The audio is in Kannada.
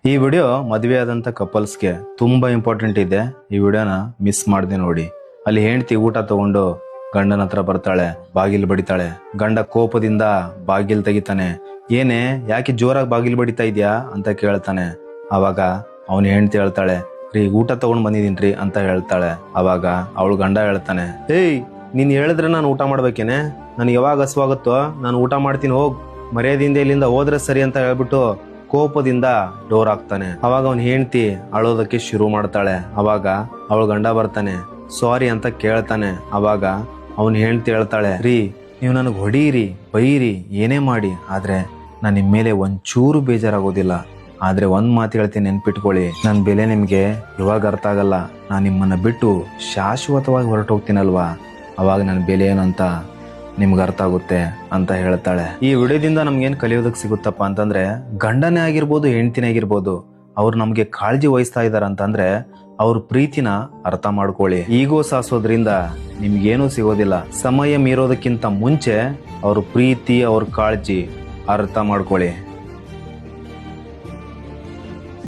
ಈ ವಿಡಿಯೋ ಮದುವೆ ಆದಂತ ಕಪಲ್ಸ್ಗೆ ತುಂಬಾ ಇಂಪಾರ್ಟೆಂಟ್ ಇದೆ. ಈ ವಿಡಿಯೋನ ಮಿಸ್ ಮಾಡದೆ ನೋಡಿ. ಅಲ್ಲಿ ಹೆಂಡತಿ ಊಟ ತಗೊಂಡು ಗಂಡನ ಹತ್ರ ಬರ್ತಾಳೆ, ಬಾಗಿಲು ಬಡಿತಾಳೆ. ಗಂಡ ಕೋಪದಿಂದ ಬಾಗಿಲು ತೆಗಿತಾನೆ. ಏನೇ, ಯಾಕೆ ಜೋರಾಗಿ ಬಾಗಿಲು ಬಡಿತಾ ಇದ್ಯಾ ಅಂತ ಕೇಳ್ತಾನೆ. ಅವಾಗ ಅವನ ಹೆಂಡತಿ ಹೇಳ್ತಾಳೆ, ರೀ ಊಟ ತಗೊಂಡ್ ಬಂದಿದೀನ್ರಿ ಅಂತ ಹೇಳ್ತಾಳೆ. ಅವಾಗ ಅವಳು ಗಂಡ ಹೇಳ್ತಾನೆ, ಏಯ್ ನೀನ್ ಹೇಳಿದ್ರೆ ನಾನು ಊಟ ಮಾಡ್ಬೇಕೇನೆ? ನನ್ಗೆ ಯಾವಾಗ ಹಸುವಾಗುತ್ತೋ ನಾನು ಊಟ ಮಾಡ್ತೀನಿ, ಹೋಗ್, ಮರ್ಯಾದೆಯಿಂದ ಇಲ್ಲಿಂದ ಹೋದ್ರೆ ಸರಿ ಅಂತ ಹೇಳ್ಬಿಟ್ಟು ಕೋಪದಿಂದ ಡೋರ್ ಹಾಕ್ತಾನೆ. ಅವಾಗ ಅವನ್ ಹೆಂಡತಿ ಅಳೋದಕ್ಕೆ ಶುರು ಮಾಡ್ತಾಳೆ. ಅವಾಗ ಅವಳ ಗಂಡ ಬರ್ತಾನೆ, ಸಾರಿ ಅಂತ ಕೇಳ್ತಾನೆ. ಅವಾಗ ಅವನ್ ಹೆಂಡತಿ ಹೇಳ್ತಾಳೆ, ರೀ ನೀವು ನನಗೆ ಹೊಡೀರಿ, ಬೈರಿ, ಏನೇ ಮಾಡಿ, ಆದ್ರೆ ನಾನು ನಿಮ್ಮ ಮೇಲೆ ಒಂಚೂರು ಬೇಜಾರಾಗೋದಿಲ್ಲ. ಆದ್ರೆ ಒಂದ್ ಮಾತು ಹೇಳ್ತೀನಿ, ನೆನ್ಪಿಟ್ಕೊಳ್ಳಿ, ನನ್ನ ಬೆಲೆ ನಿಮ್ಗೆ ಇವಾಗ ಅರ್ಥ ಆಗಲ್ಲ. ನಾನು ನಿಮ್ಮನ್ನ ಬಿಟ್ಟು ಶಾಶ್ವತವಾಗಿ ಹೊರಟೋಗ್ತೀನಲ್ವಾ, ಅವಾಗ ನನ್ನ ಬೆಲೆ ಏನಂತ ನಿಮ್ಗೆ ಅರ್ಥ ಆಗುತ್ತೆ ಅಂತ ಹೇಳ್ತಾಳೆ. ಈ ವಿಡಿಯೋದಿಂದ ನಮ್ಗೇನ್ ಕಲಿಯೋದಕ್ಕೆ ಸಿಗುತ್ತಪ್ಪ ಅಂತಂದ್ರೆ, ಗಂಡನೇ ಆಗಿರ್ಬೋದು, ಹೆಂಡತಿನೇ ಆಗಿರ್ಬೋದು, ಅವ್ರು ನಮ್ಗೆ ಕಾಳಜಿ ವಹಿಸ್ತಾ ಇದಾರ ಅಂತಂದ್ರೆ ಅವ್ರ ಪ್ರೀತಿನ ಅರ್ಥ ಮಾಡ್ಕೊಳ್ಳಿ. ಈಗೋ ಸಾಸೋದ್ರಿಂದ ನಿಮ್ಗೇನೂ ಸಿಗೋದಿಲ್ಲ. ಸಮಯ ಮೀರೋದಕ್ಕಿಂತ ಮುಂಚೆ ಅವ್ರ ಪ್ರೀತಿ, ಅವ್ರ ಕಾಳಜಿ ಅರ್ಥ ಮಾಡ್ಕೊಳ್ಳಿ.